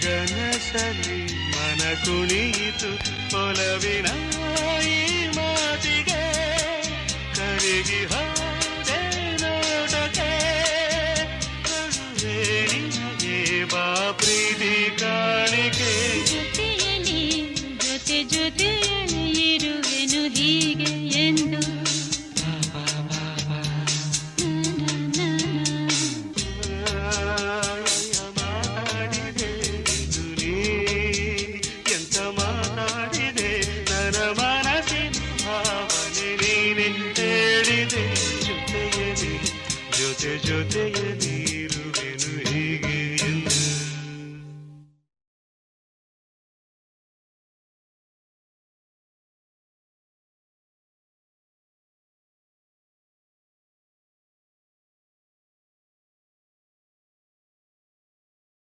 ನನಗನಸಲಿ ಮನ ಕುಣಿಯಿತು ಒಲವಿನ ಈ ಮಾತಿಗೆ ಕರಗಿ ಹೋದೆ ನೋಟಕ್ಕೆ ಕರುವೆ ನಿನಗೆ ಬಾ ಪ್ರೀತಿ ಕಾಣಿಕೆ ಜೊತೆಯಲ್ಲಿ ಜೊತೆಯಲ್ಲಿ ಇರುವೆನು ಹೀಗೆ ಎಂದು ಮಾತಾಡಿದೆ ದುನಿ ಎಂತ ಮಾತಾಡಿದೆ ನನ್ನ ಮನಸ್ಸಿನ ಭಾವನೆ ನೀನೆ ಹೇಳಿದೆ ಜೊತೆಯಲ್ಲಿ ಜೊತೆಯಲ್ಲಿ ಇರುವೆನು